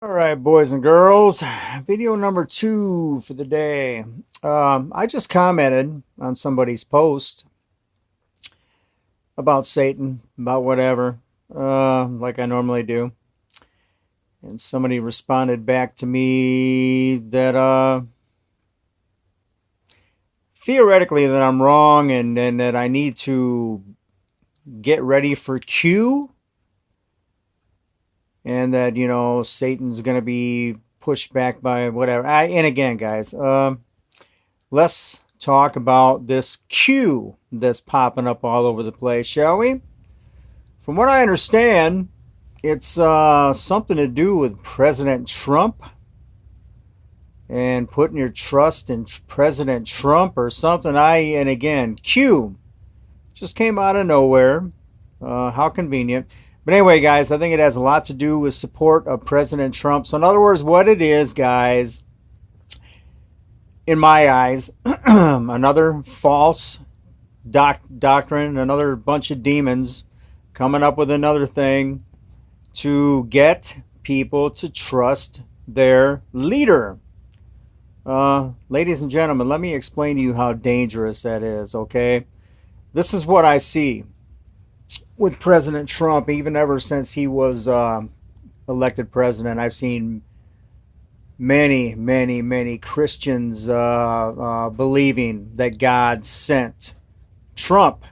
All right, boys and girls, video number 2 for the day. I just commented on somebody's post about Satan, about whatever, like I normally do. And somebody responded back to me that theoretically that I'm wrong and that I need to get ready for Q and that, Satan's going to be pushed back by whatever. And again, guys, let's talk about this Q that's popping up all over the place, shall we? From what I understand, it's something to do with President Trump and putting your trust in President Trump or something. And again, Q just came out of nowhere. How convenient. But anyway, guys, I think it has a lot to do with support of President Trump. So in other words, what it is, guys, in my eyes, another false doctrine, another bunch of demons coming up with another thing to get people to trust their leader. Ladies and gentlemen, let me explain to you how dangerous that is, okay? This is what I see with President Trump, even ever since he was elected president. I've seen many Christians believing that God sent Trump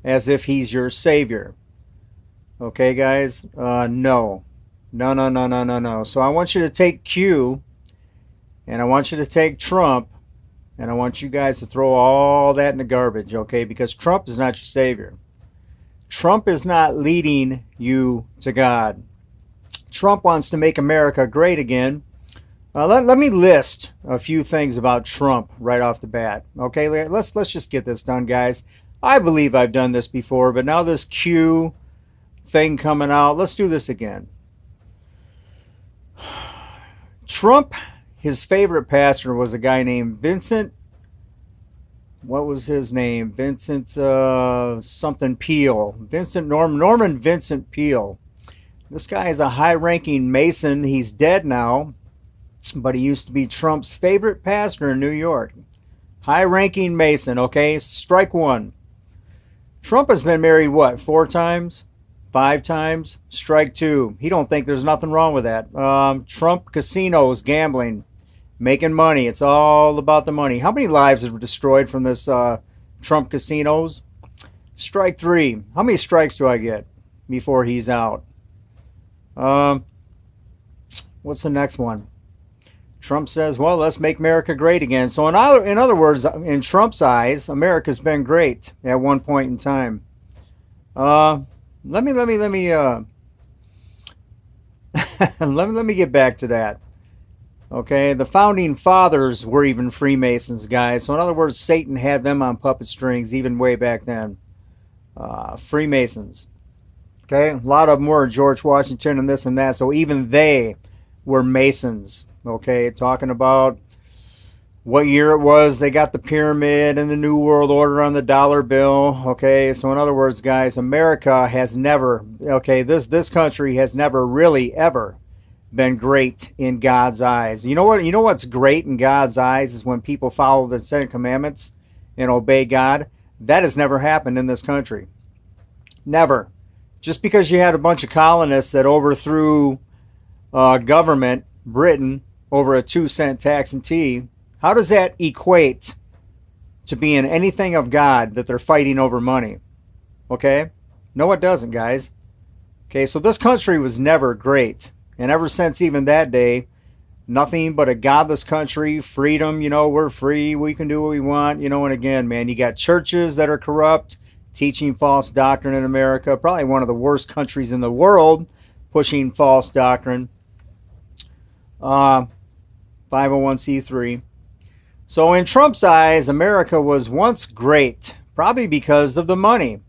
as if he's your savior. Okay, guys? No. No. So I want you to take Q, and I want you to take Trump, and I want you guys to throw all that in the garbage, okay? Because Trump is not your savior. Trump is not leading you to God. Trump wants to make America great again. Let me list a few things about Trump right off the bat. Okay, let's just get this done, guys. I believe I've done this before, but now this Q thing coming out, let's do this again. Trump, his favorite pastor was a guy named Vincent. What was his name? Vincent something Peale. Norman Vincent Peale. This guy is a high-ranking Mason. He's dead now, but he used to be Trump's favorite pastor in New York. High-ranking Mason, okay? Strike one. Trump has been married, what, 4 times? 5 times? Strike two. He don't think there's nothing wrong with that. Trump casinos, gambling, making money. It's all about the money. How many lives were destroyed from this Trump casinos? Strike 3. How many strikes do I get before he's out? What's the next one? Trump says, well, let's make America great again. So in other words, in Trump's eyes, America's been great at one point in time. Let me let me get back to that. Okay, the founding fathers were even Freemasons, guys. So in other words, Satan had them on puppet strings even way back then. Freemasons. Okay, a lot of them were George Washington and this and that. So even they were Masons. Okay, talking about what year it was they got the pyramid and the New World Order on the dollar bill. Okay, so in other words, guys, America has never, okay, this country has never really ever been great in God's eyes. You know what? You know what's great in God's eyes is when people follow the 10 commandments and obey God. That has never happened in this country. Never. Just because you had a bunch of colonists that overthrew government, Britain, over a 2-cent tax and tea, how does that equate to being anything of God that they're fighting over money? Okay? No, it doesn't, guys. Okay, so this country was never great. And ever since even that day, nothing but a godless country, freedom, we're free, we can do what we want, and again, man, you got churches that are corrupt, teaching false doctrine in America, probably one of the worst countries in the world, pushing false doctrine. 501c3. So in Trump's eyes, America was once great, probably because of the money.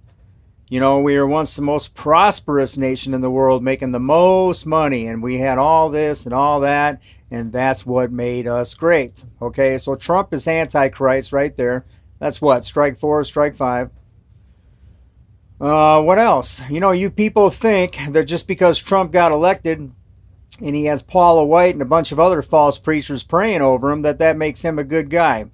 We were once the most prosperous nation in the world, making the most money, and we had all this and all that, and that's what made us great. Okay, so Trump is Antichrist right there. That's what, strike 4, strike 5. What else? You people think that just because Trump got elected, and he has Paula White and a bunch of other false preachers praying over him, that makes him a good guy.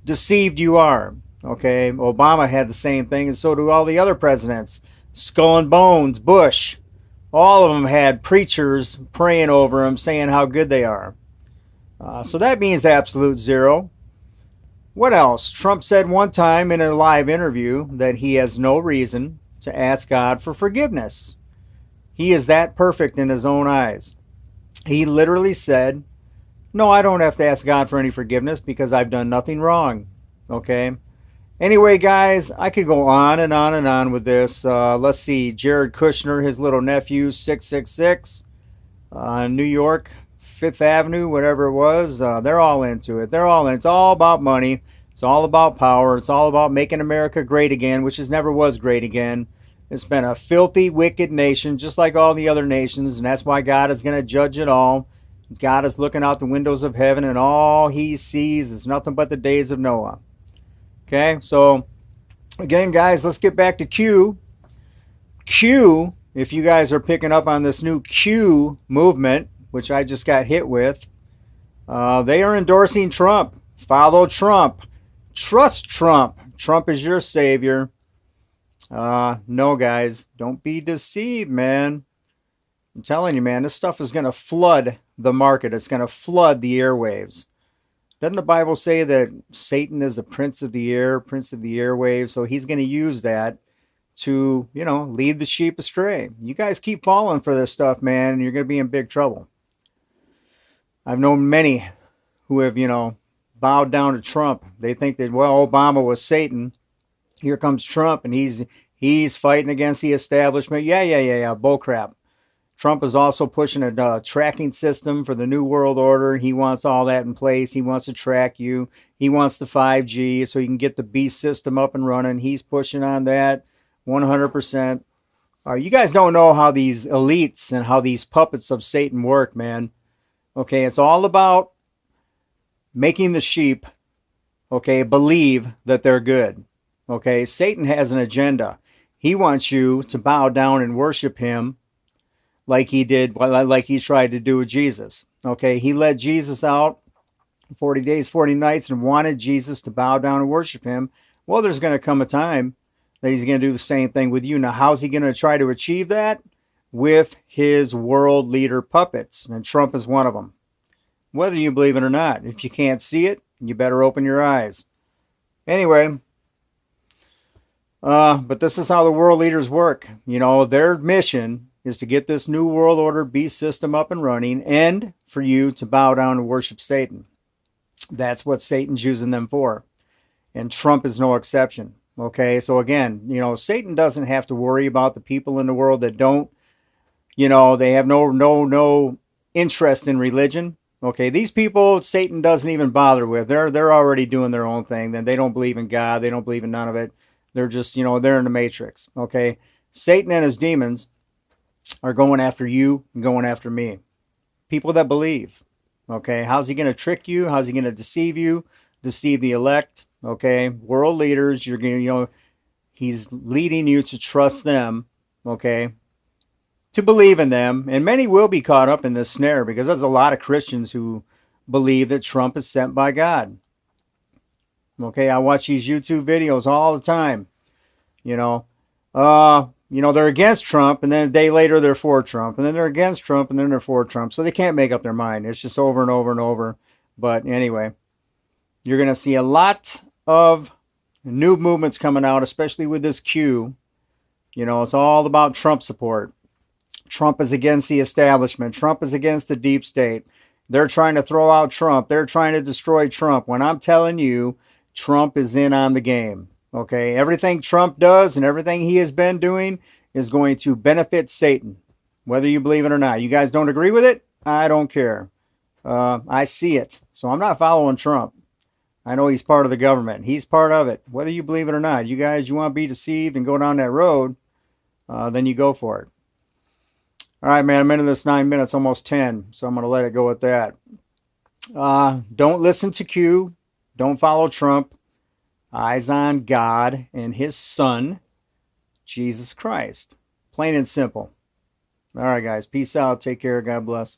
Deceived you are. Okay, Obama had the same thing, and so do all the other presidents. Skull and Bones, Bush, all of them had preachers praying over them, saying how good they are. So that means absolute zero. What else? Trump said one time in a live interview that he has no reason to ask God for forgiveness. He is that perfect in his own eyes. He literally said, no, I don't have to ask God for any forgiveness because I've done nothing wrong. Okay? Anyway, guys, I could go on and on and on with this. Let's see. Jared Kushner, his little nephew, 666, New York, Fifth Avenue, whatever it was. They're all into it. They're all in. It's all about money. It's all about power. It's all about making America great again, which never was great again. It's been a filthy, wicked nation, just like all the other nations, and that's why God is going to judge it all. God is looking out the windows of heaven, and all he sees is nothing but the days of Noah. Okay, so again, guys, let's get back to Q. Q, if you guys are picking up on this new Q movement, which I just got hit with, they are endorsing Trump. Follow Trump. Trust Trump. Trump is your savior. No, guys, don't be deceived, man. I'm telling you, man, this stuff is going to flood the market. It's going to flood the airwaves. Doesn't the Bible say that Satan is the prince of the air, prince of the airwaves? So he's going to use that to, lead the sheep astray. You guys keep falling for this stuff, man, and you're going to be in big trouble. I've known many who have, bowed down to Trump. They think that, well, Obama was Satan. Here comes Trump, and he's fighting against the establishment. Yeah. Bull crap. Trump is also pushing a tracking system for the New World Order. He wants all that in place. He wants to track you. He wants the 5G so he can get the beast system up and running. He's pushing on that 100%. You guys don't know how these elites and how these puppets of Satan work, man. Okay, it's all about making the sheep, believe that they're good. Okay, Satan has an agenda. He wants you to bow down and worship him like he tried to do with Jesus. Okay, he led Jesus out 40 days, 40 nights and wanted Jesus to bow down and worship him. Well, there's going to come a time that he's going to do the same thing with you. Now, how's he going to try to achieve that? With his world leader puppets, and Trump is one of them. Whether you believe it or not, if you can't see it, you better open your eyes. Anyway, but this is how the world leaders work. Their mission is to get this new world order beast system up and running, and for you to bow down and worship Satan. That's what Satan's using them for. And Trump is no exception. Okay, so again, Satan doesn't have to worry about the people in the world that don't, they have no interest in religion. Okay, these people Satan doesn't even bother with. They're already doing their own thing. Then they don't believe in God. They don't believe in none of it. They're just, they're in the matrix. Okay, Satan and his demons are going after you and going after me. People that believe. Okay, how's he going to trick you? How's he going to deceive you? Deceive the elect. Okay, world leaders, you're going to, he's leading you to trust them. Okay, to believe in them. And many will be caught up in this snare because there's a lot of Christians who believe that Trump is sent by God. Okay, I watch these YouTube videos all the time. They're against Trump, and then a day later they're for Trump, and then they're against Trump, and then they're for Trump. So they can't make up their mind. It's just over and over and over. But anyway, you're going to see a lot of new movements coming out, especially with this Q. It's all about Trump support. Trump is against the establishment. Trump is against the deep state. They're trying to throw out Trump. They're trying to destroy Trump. When I'm telling you, Trump is in on the game. Okay, everything Trump does and everything he has been doing is going to benefit Satan, whether you believe it or not. You guys don't agree with it? I don't care. I see it. So I'm not following Trump. I know he's part of the government. He's part of it, whether you believe it or not. You guys, you want to be deceived and go down that road, then you go for it. All right, man, I'm into this 9 minutes, almost 10, so I'm going to let it go at that. Don't listen to Q. Don't follow Trump. Eyes on God and his son, Jesus Christ. Plain and simple. All right, guys. Peace out. Take care. God bless.